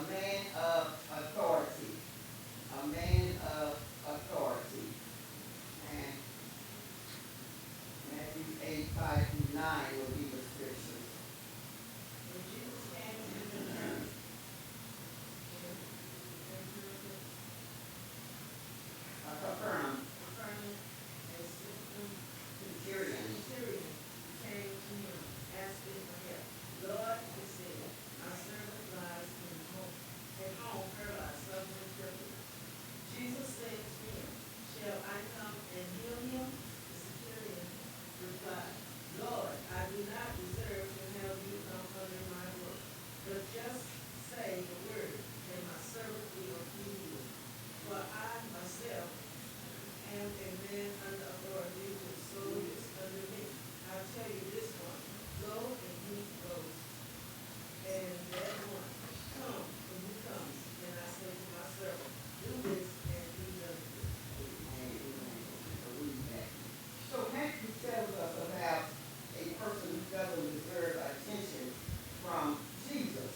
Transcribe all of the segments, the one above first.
man of authority. A man of authority. And Matthew 8, 5 through 9 will be the scriptures. And Jesus came to Capernaum, Capernaum, and Centurion. Centurion came to him, asking for help. Lord, he said, my servant lies at home paralyzed, suffering cripples. Jesus said to him, shall I come and heal him? The centurion replied, Lord, I do not deserve to have you come under my roof, but just say the word, and my servant will be healed. For I myself am a man under authority with soldiers under me. I tell you this one, go and he goes, and that one, come and he comes. And I say to my servant, do this, and he does it. So Matthew tells us about a person who doesn't deserve attention from Jesus.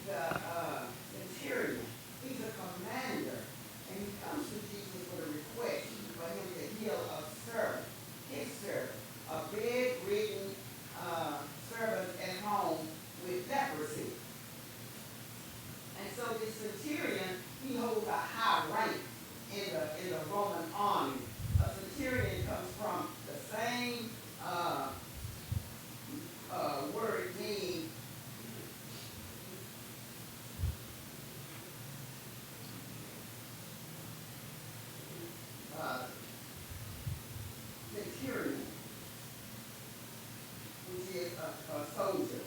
The centurion, he's a commander, and he comes to Jesus with a request for him to heal a servant, his servant, a bedridden servant at home with leprosy. And so the centurion, he holds a high rank in the Roman army. A centurion comes from the same word meaning centurion, which is a soldier.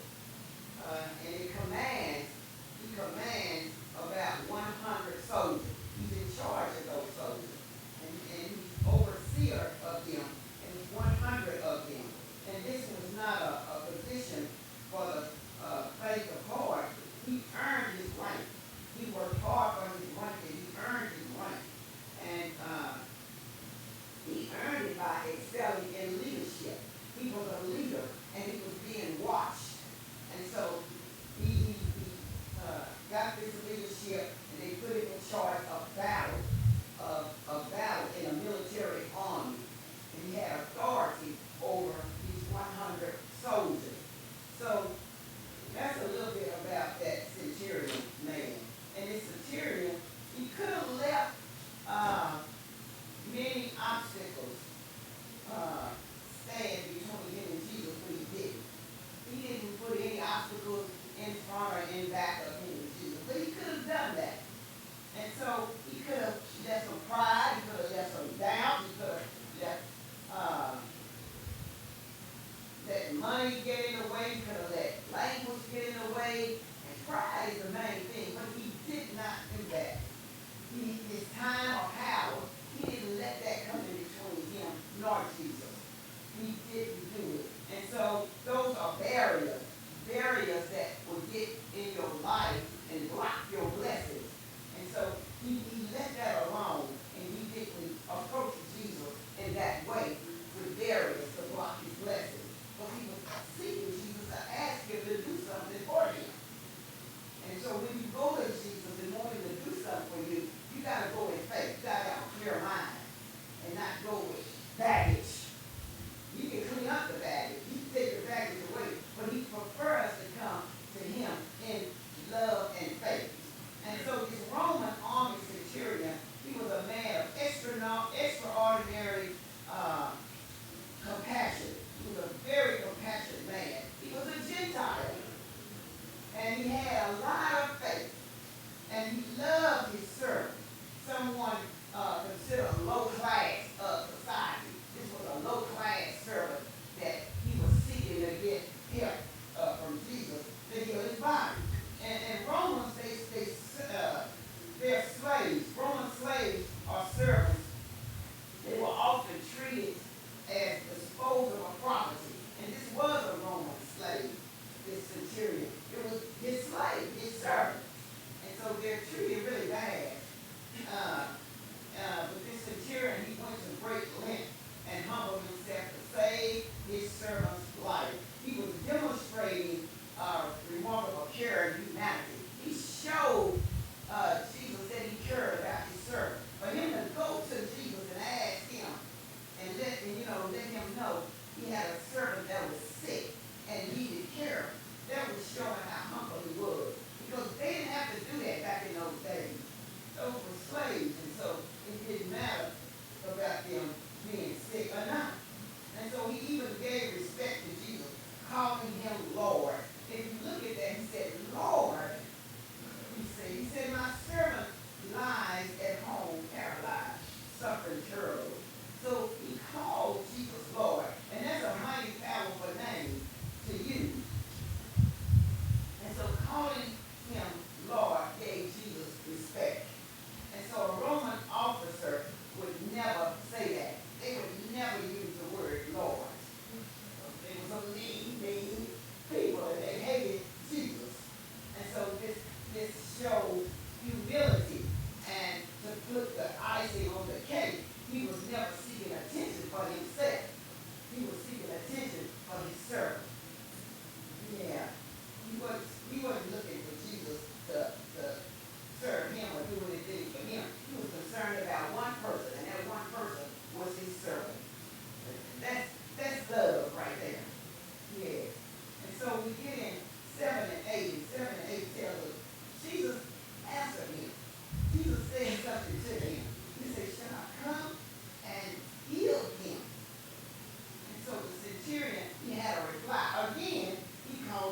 And he commands about 100 soldiers. He's in charge of those soldiers. And he's overseer of them. And there's 100 of them. And this was not a position for the faith of hard. He earned his rank. He worked hard for his rank, and he earned his rank. And he earned it by excelling in leadership. He was a leader, and he was being watched. And so he got this leadership, and they put him in charge of battle in a military army. And he had authority over these 100 soldiers. So that's a little bit about that centurion man. And this centurion, he could have left many obstacles stand between him and Jesus, but he didn't. He didn't put any obstacles in front or in back of him and Jesus, but he could have done that. And so he could have left some pride, he could have left some doubt, he could have left let money get in the way, he could have let language get in the way, and pride is the main thing, but he did not do that. His time or power, he didn't let that come in between him nor Jesus. He didn't do it. And so those are barriers that will get in your life and block your blessings. And so he let that alone, and he didn't approach Jesus in that way with barriers to block his blessings. But he was seeking Jesus to ask him to do something for him. And so when you go to Jesus and want him to do something for you, you got to go in faith. You got to have a clear mind and not go with baggage. You can clean up the baggage. You can take the baggage away. But he prefers us to come to him in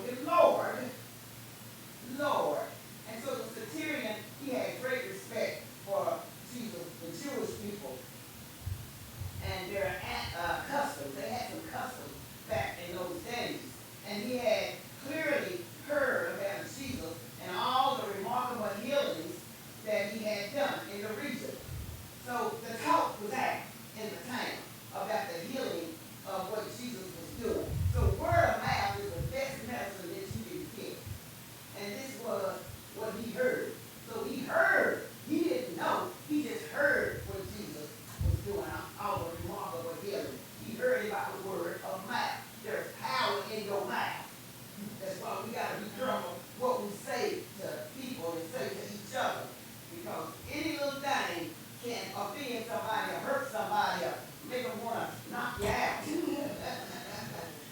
him Lord, Lord. And so the centurion, he had great respect for Jesus, the Jewish people, and their customs. They had some customs back in those days. And he had clearly heard about Jesus and all the remarkable healings that he had done in the region. So the talk was out in the town about the healing of what Jesus was doing. So word of mouth is the best medicine that you can get. And this was what he heard. So he heard. He didn't know. He just heard what Jesus was doing, all the remarkable healing. He heard about the word of mouth. There's power in your mouth. That's why we got to be careful what we say to people and say to each other. Because any little thing can offend somebody or hurt somebody or make them want to knock you out.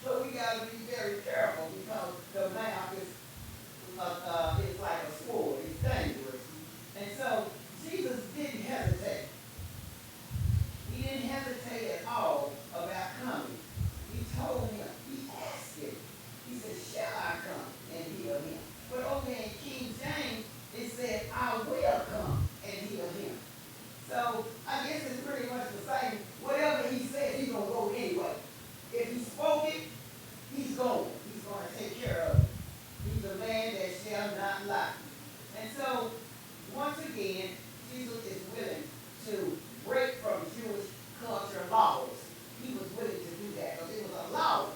So we got to be very careful because the mouth is like a sword. It's dangerous. And so Jesus didn't hesitate. He didn't hesitate at all about coming. He told him, he asked him. He said, shall I come and heal him? But over in King James, it said, I will come and heal him. So I guess it's pretty much the same. Whatever he said, he's going to go anyway. If he spoke it, he's going. He's going to take care of it. He's a man that shall not lie. And so, once again, Jesus is willing to break from Jewish culture laws. He was willing to do that because it was a law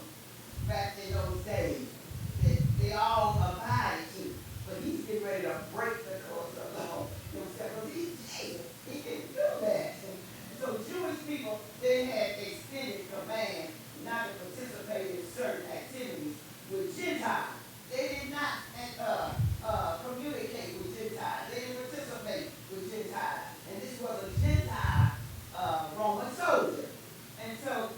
back in those days that they all abided to. But he's getting ready to break the culture law himself because he's Jesus. He can do that. So Jewish people, they had extended command not to participate in certain activities with Gentiles. They did not communicate with Gentiles. They didn't participate with Gentiles. And this was a Gentile Roman soldier. And so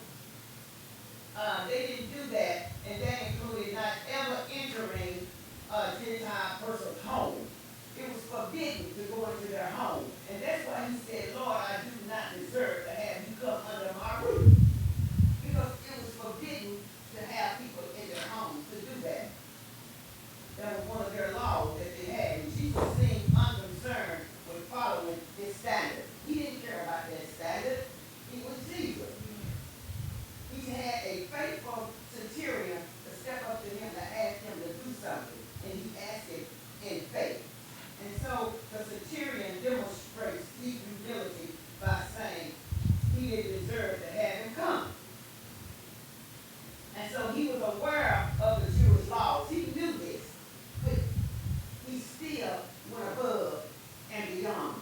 they didn't do that. And that included not ever entering a Gentile person's home. It was forbidden to go into their home. And that's why he said, Lord, I do not deserve to have you come under my roof. Because it was forbidden to have people in their homes to do that. That was one of their laws that they had. And Jesus seemed unconcerned with following his standard. He didn't care about that standard. He was Jesus. He had a faithful centurion to step up to him to ask him to do something. And he asked it in faith. And so the centurion demonstrates deep humility by saying he didn't deserve to have him come. And so he was aware of the Jewish laws. He knew this. But he still went above and beyond.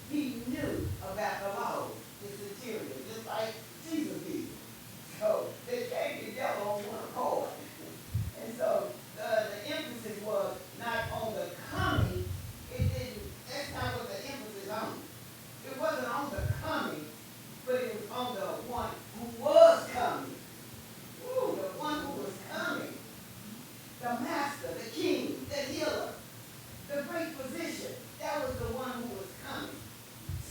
He knew about the laws, the centurion, just like Jesus did. So they came together on one accord. And so the emphasis was not on the coming. That's not what the emphasis on. It wasn't on the coming, but it was on the one who was coming. Ooh, the one who was coming. The master, the king, the healer, the great physician. That was the one who was coming.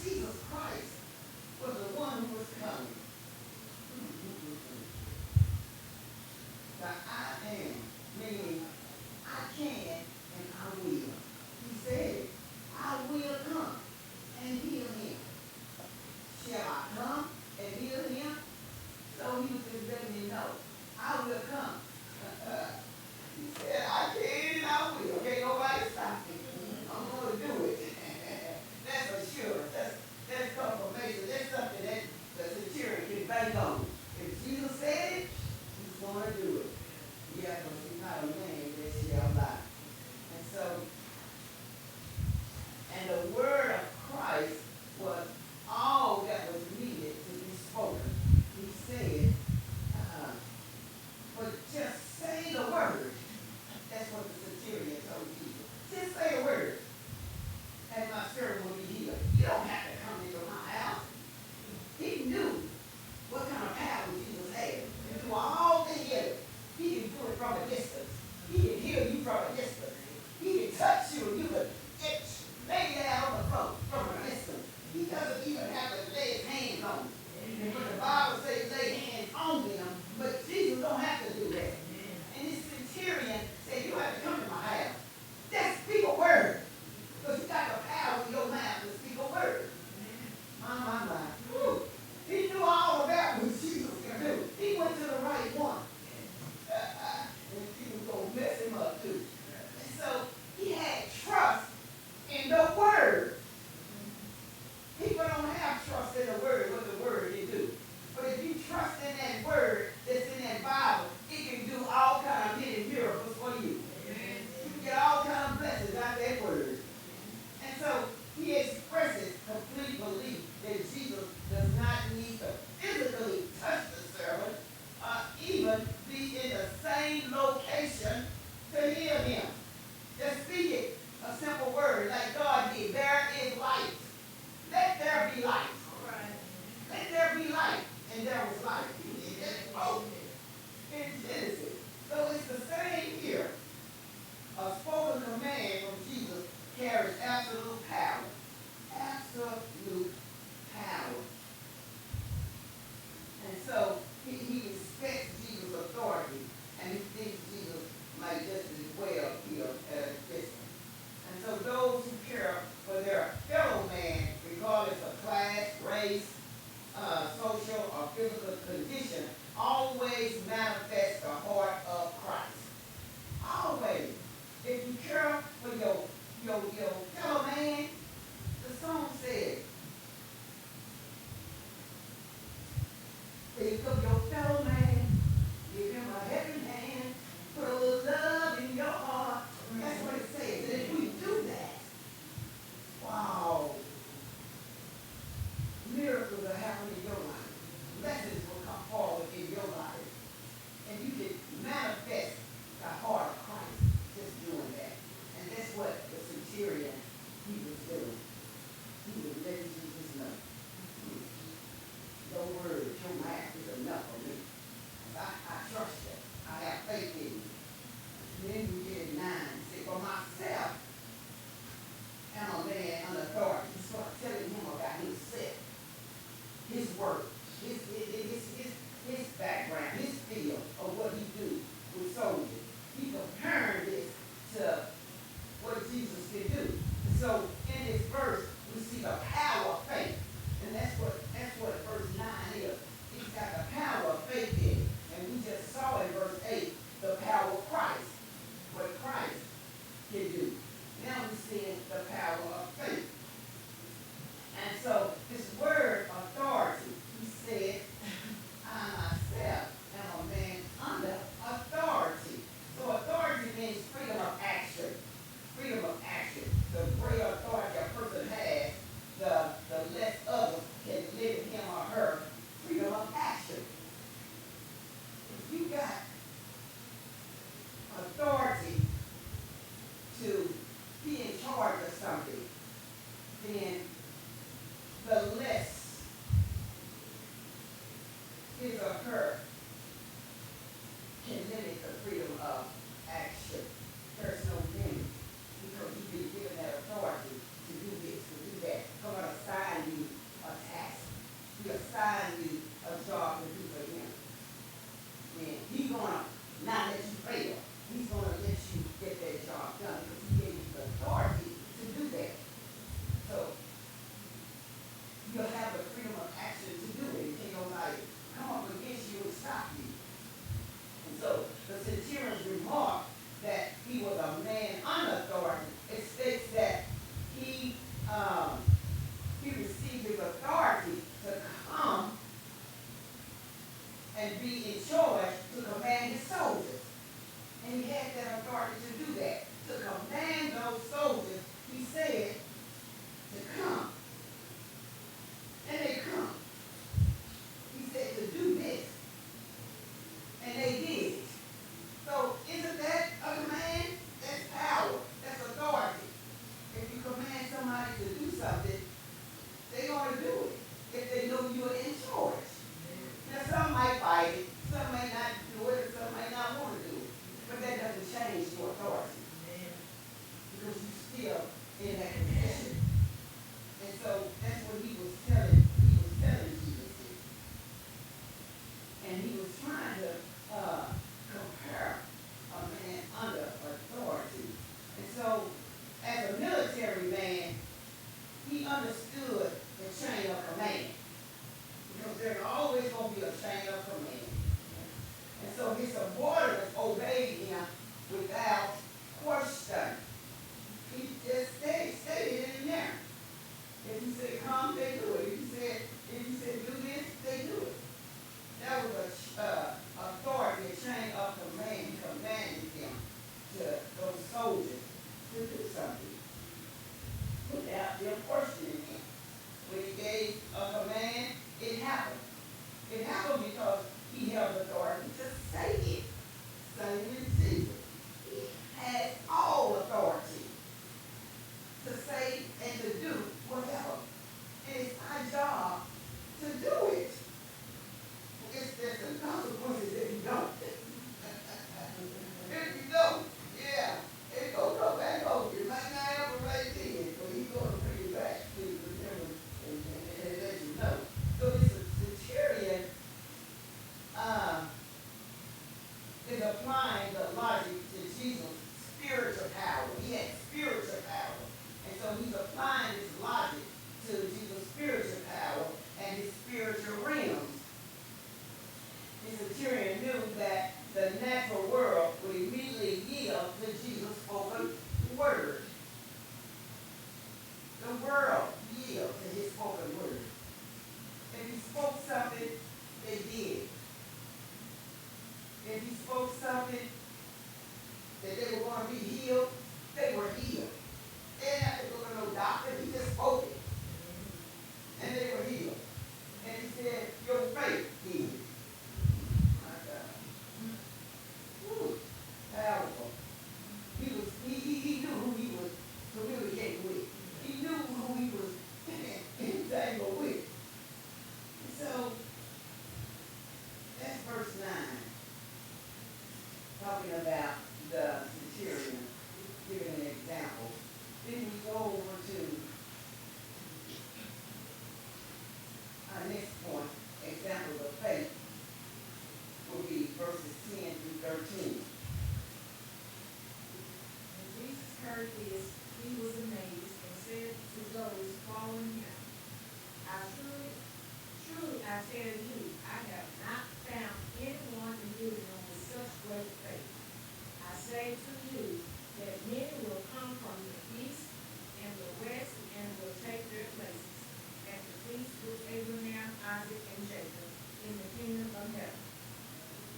Jesus Christ was the one who was coming. The I am, meaning I can and I will. He said, I will come and heal him. Shall I come and heal him? So he was just letting me know, I will come. He said, I can and I will. Okay, nobody stop me. I'm going to do it. That's assurance. That's confirmation. That's something that the centurion can bank on. If Jesus said it, he's going to do it. Yeah, because he's not a man that shall lie. And so, and the word of Christ was all that was needed to be spoken. He said, but just say the word. That's what the centurion told Jesus. Just say the word, and my servant will be healed. You don't have to come into my house. He knew what kind of power Jesus had to do all the healing. He can do it from a distance. He can heal you from a distance. He can touch you and you can lay down on the floor from a distance. He doesn't even have to lay his hands on them. And when the Bible says lay hands on them, but Jesus don't have to do that. And this centurion said, creation to hear him. Just speak it, a simple word, like God did. There is light. Let there be light. All right. Let there be light. And there was light. He just spoke it in Genesis. So it's the same here. A spoken command from Jesus carries absolute power. Absolute power. And so he respects Jesus' authority, and he thinks Jesus might just as well be at a distance. And so those who care for their fellow man, regardless of class, race, social, or physical condition, always manifest the heart of Christ. Always. If you care for your fellow man, the song says, think of your fellow man, give him a helping hand, put a little love in your heart. That's what it says. And if we do that, wow, miracles will happen in your life. Blessings will come forward in your life. And you can manifest the heart of Christ just doing that. And that's what the centurion, he was doing. He was letting Jesus know. Your word, your math is enough for me. I trust you. I have faith in you. And then we get 9. Say, for myself, I'm a man under authority. He started telling him about himself, his work, his background, his field of what he do with soldiers. He compared this to what Jesus can do. And so in this verse, we see the power of faith. And that's what verse 9 is. He's got the power of faith in it. And we just saw in verse 8 the power of Christ. What Christ can do. Now we're seeing the power of faith. And so this word authority, he said, I myself am a man under authority. So authority means freedom of action. Freedom of action. The greater authority a person has, the less others can limit him or her freedom of action. If you got authority to be in charge of something, then the less his or her can limit the freedom of action. There's no limit because you've been given that authority to do this, to do that. I'm going to assign you a task. We assign you a job to do for him. And he's going to not let you fail. He's going to let you get that job done because he gave you the authority to do that. So you'll have the freedom of action to do it. Until nobody come up against you and stop you. And so the centurion's remark that he was a man under authority, it states that he received his authority to come and be in charge to command his soldiers. And he had that authority to do that. To command those soldiers, he said to come. And they come. He said to do this. And they did. So isn't that a command? That's power. That's authority. If you command somebody to do something, they're going to do it. If they know you're in charge. Now some might fight it, some may not do it, and some may not want to do it. But that doesn't change your authority. Because you're still in that position. And so that's what he was telling Jesus. And he was trying to compare a man under authority. And so as a military man, he understood the chain of command. Because there's always going to be a chain of command. And so his subordinates obeyed him without heard this, he was amazed and said to those following him, truly I tell you, I have not found anyone in Israel with such great faith. I say to you that many will come from the east and the west and will take their places at the feast with Abraham, Isaac, and Jacob in the kingdom of heaven.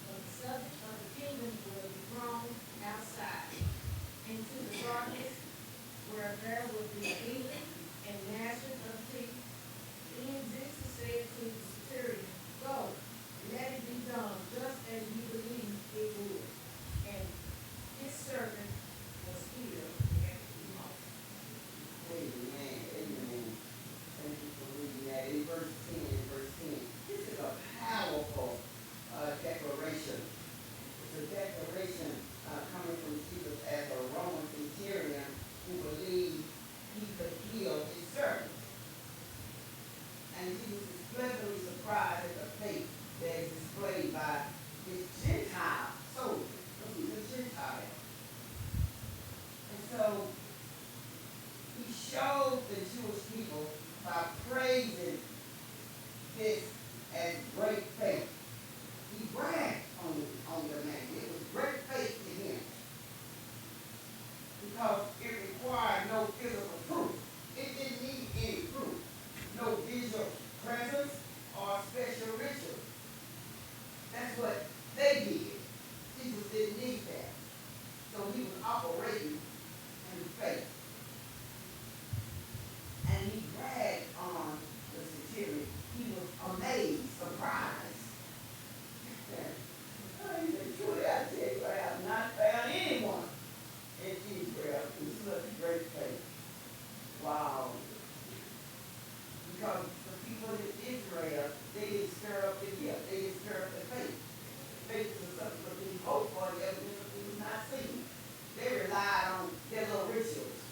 But the subject of the kingdom will be thrown outside into the darkness, where there will be weeping and gnashing of teeth. Then Jesus said to the centurion, go, let it be done just as you believe it would. And his servant was healed and he home. Amen. Amen. Thank you for reading that. In verse 10, this is a powerful declaration. It's a declaration coming from Jesus as a Roman centurion who believed he could heal his servant. And Jesus is pleasantly surprised at the faith that is displayed by his Gentile soldiers. He's a Gentile. And so he showed the Jewish people by praising this as great faith. He bragged on the man. It was great faith to him because it required no physical proof. It didn't need any proof. No visual presence or special ritual. That's what they did. Jesus didn't need that. So he was operating in faith. And he bragged on the centurion. He was amazed, surprised. He said, truly I tell you, I have not found anyone in Israel with such great faith. Wow. Because the people in Israel, they didn't stir up the gift. They didn't stir up the faith. Faith is something that we hope for, the evidence that we was not seen. They relied on their little rituals.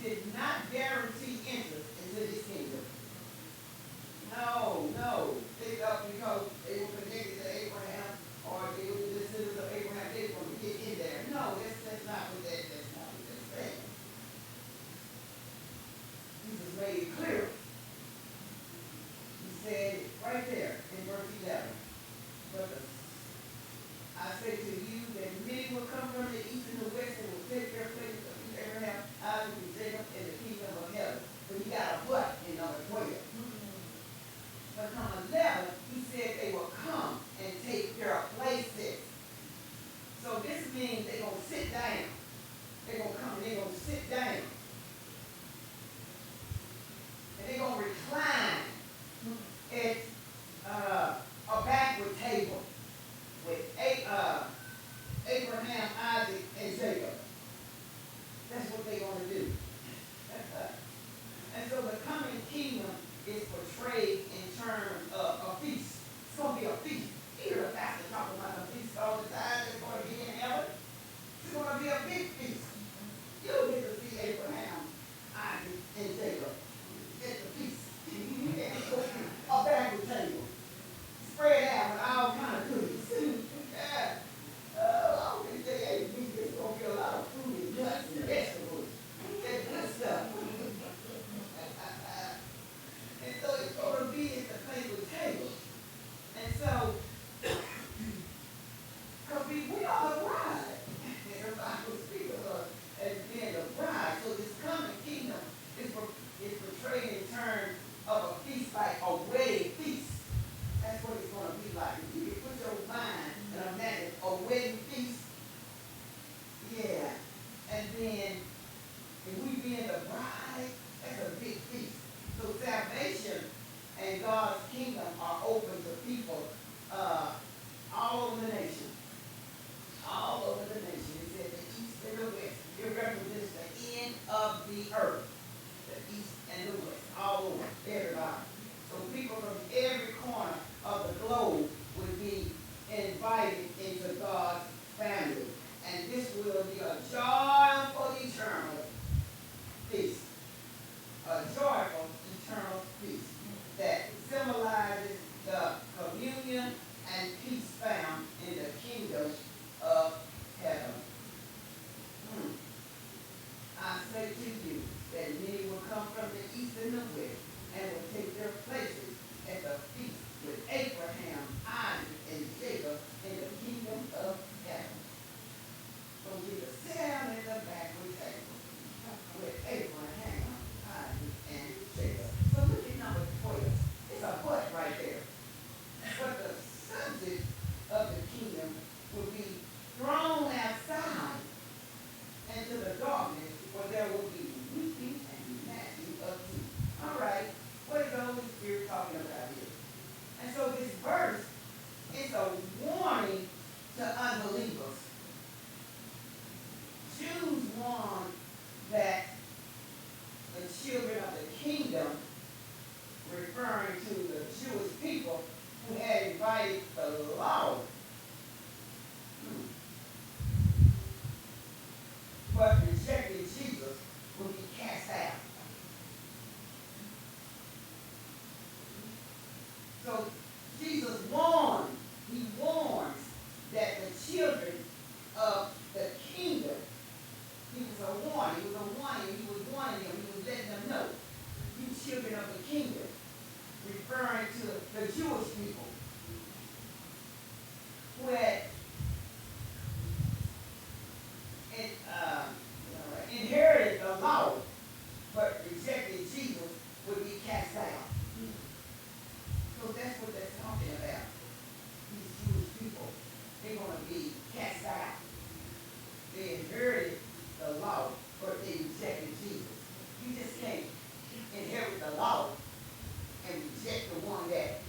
did not guarantee interest into this kingdom. No, no. They thought because they were connected to Abraham or they were the descendants of Abraham, they were going to get in there. No, that's not what that's not what that's saying. Jesus made it clear. He said right there in verse 11, but I say to you that many will come from the east and the west and will take their place of Abraham, Isaac, and Jacob in the kingdom of heaven. But he got a but in number 12. But number 11, he said they will come and take their places. So this means they're going to sit down. They're going to come and they're going to sit down. And they're going to recline at a banquet table with Abraham, Isaac, and Jacob. That's what they're going to do. And so the coming kingdom is portrayed in terms of a feast. It's going to be a feast. You hear the pastor talking about a feast all the time. It's going to be in heaven. It's going to be a big feast. You'll get to see Abraham, Isaac, and Jacob at the feast. A banquet table. Spread out with all kind of goodies. Yeah. I was going to say, hey, there's going to be a lot of food and nuts and vegetables. That good stuff. And so it's going to be at the banquet table. And so, because we are the bride. And the Bible speaks of us as being the bride. So this coming kingdom is portrayed in terms of a feast, like a wedding feast. That's what it's going to be like. If you can put your mind and imagine a wedding feast, yeah. And then, if we being the bride, that's a big feast. So salvation and God's kingdom are open to people all over the nation. All over the nation. It says the east and the west. It represents the end of the earth. The east and the west. All over. Everybody. So people from every corner of the globe would be invited into God's family. And this will be a joyful eternal feast. A joyful eternal feast that symbolizes the communion and peace found in the kingdom of heaven. I say to you that many will come from the east and the west and will take their places at the feast with Abraham, Isaac, and Jacob in the kingdom of heaven. So we will sit down in the banquet table with Abraham, Isaac, and Jacob. So look at number 12. It's a but right there. But the subject of the kingdom will be thrown outside into the darkness where there will be weeping and gnashing of teeth. All right, what is the Holy Spirit talking about here? And so this verse is a warning to unbelievers. Jews warned that the children of the kingdom, referring to the Jewish people who had invited the law, but rejected Jesus, will be cast out. So Jesus warned, he warns that the children of the kingdom, he was a warning, he was warning them, he was letting them know, you children of the kingdom, referring to the Jewish people who had inherited the law, but rejected Jesus, would be cast out. So that's what they're talking about. These Jewish people, they're going to be cast out. They inherited the law, but they rejected Jesus. You just can't inherit the law and reject the one that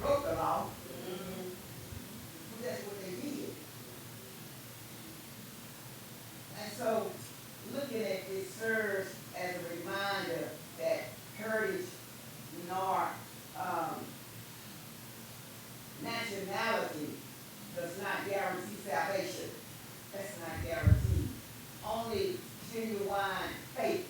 broke the law. So that's what they did. And so, looking at this serves as a reminder that heritage nor nationality does not guarantee salvation. That's not guaranteed. Only genuine faith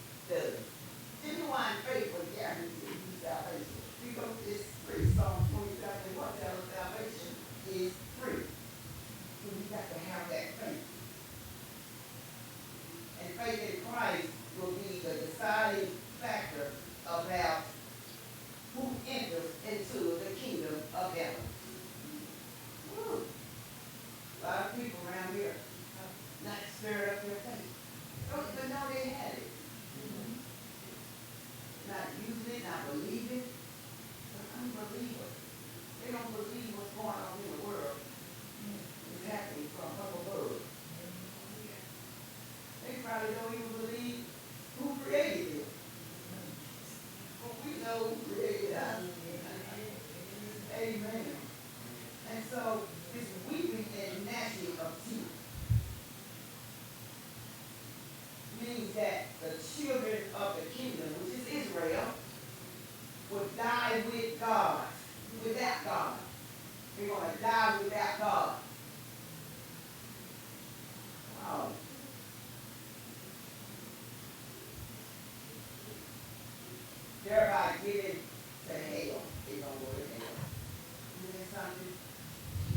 faith in Christ will be the deciding factor about who enters into the kingdom of heaven. Woo. A lot of people around here not stirred up their faith. Don't even know they had it. Not using it, not believing. They're unbelievers. They don't believe what's going on in the world is happening from up above. They probably don't even believe who created it. But we know who created us. Amen. And so this weeping and gnashing of teeth means that the children of the kingdom, which is Israel, would die with God, without God. They're going to die without God. Wow. Thereby getting to hell. They're going to go to hell. Isn't that something?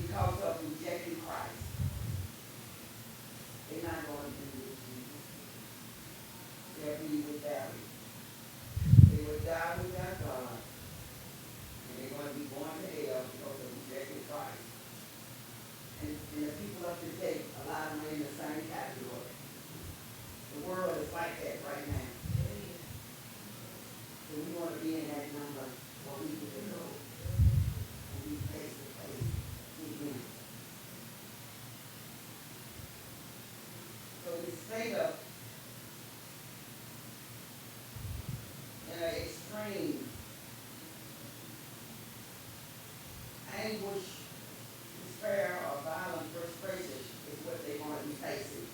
Because of rejecting Christ. They're not going to be with Jesus. They'll be without him. They will die without God. And they're going to be going to hell because of rejecting Christ. And the people of today, a lot of them are in the same category. The world is like that right now. So we want to be in that number where we get to go and be face to face with him. So this state of extreme anguish, despair, or violent frustration is what they're going to be facing.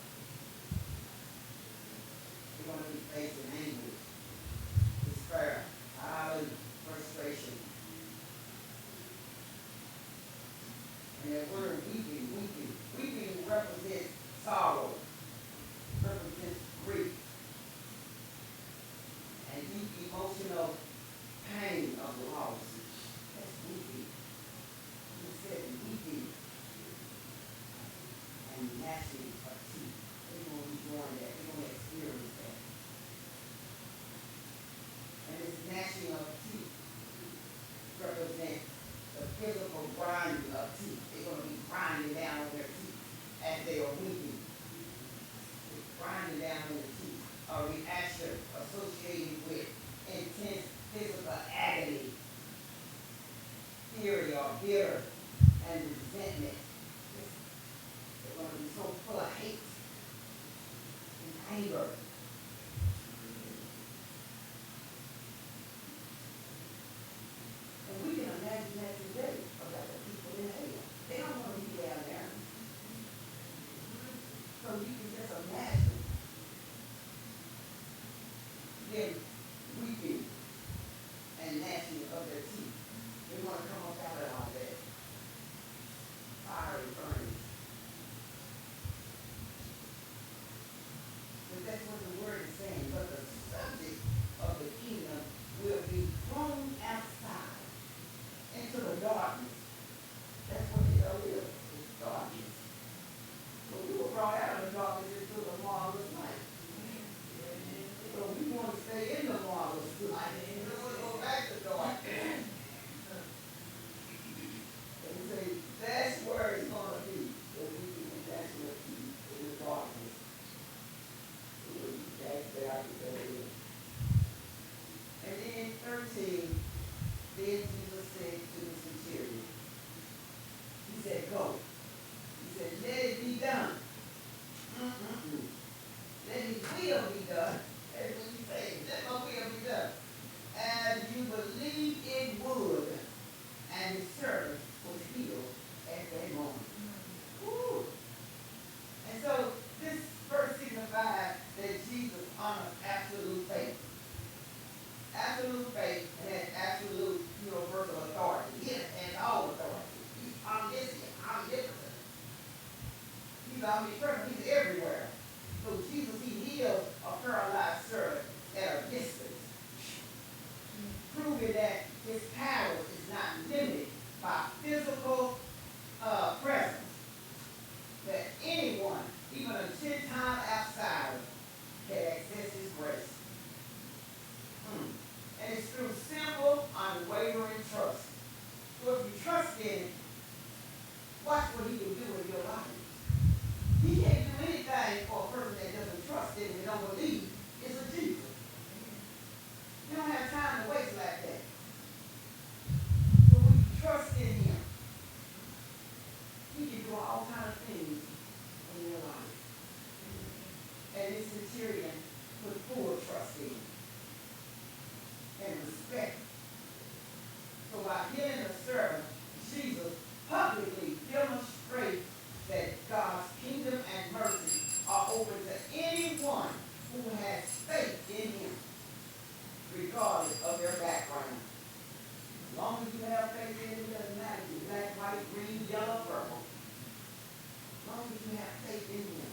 They're going to be facing anguish, despair, violent frustration. And that word weeping, weeping represents sorrow, represents grief, and deep emotional pain of loss. That's weeping. He said weeping and gnashing of teeth. They're going to be doing that. They're going to experience that. And this gnashing of teeth represents the physical grinding of teeth. They're going to be grinding down on their teeth as they are weeping. They're grinding down on their teeth. A reaction associated with intense physical agony, fury or bitter, and resentment. They're going to be so full of hate and anger. And we can imagine that today about the people in hell. They don't want to be down there. So you can just imagine them weeping and gnashing of their teeth. They want to come up out of all that fiery burning. But that's what the word is saying. But the subject of the kingdom will be thrown outside into the darkness. That's what it is. It's darkness. So we were brought out of the darkness into the marvelous light. So we want to stay in the marvelous light. We don't want to go back to darkness. And we say, that's where it's going to be. That we can that's what in the darkness. That's where I can go in. And then 13, then Jesus said to the centurion, he said, go. He said, let it be done. Let his will be done. That's what he said. Let my will be done. As you believe it would. And his servant was healed at that moment. Woo. And so this verse signifies that Jesus honors absolute faith. Absolute faith has absolute universal authority. He has all authority. He's omniscient, omnipotent. He's omnipresent. He's everywhere. So Jesus, he heals a paralyzed who has faith in him, regardless of their background. As long as you have faith in him, it doesn't matter if you're black, white, green, yellow, purple. As long as you have faith in him.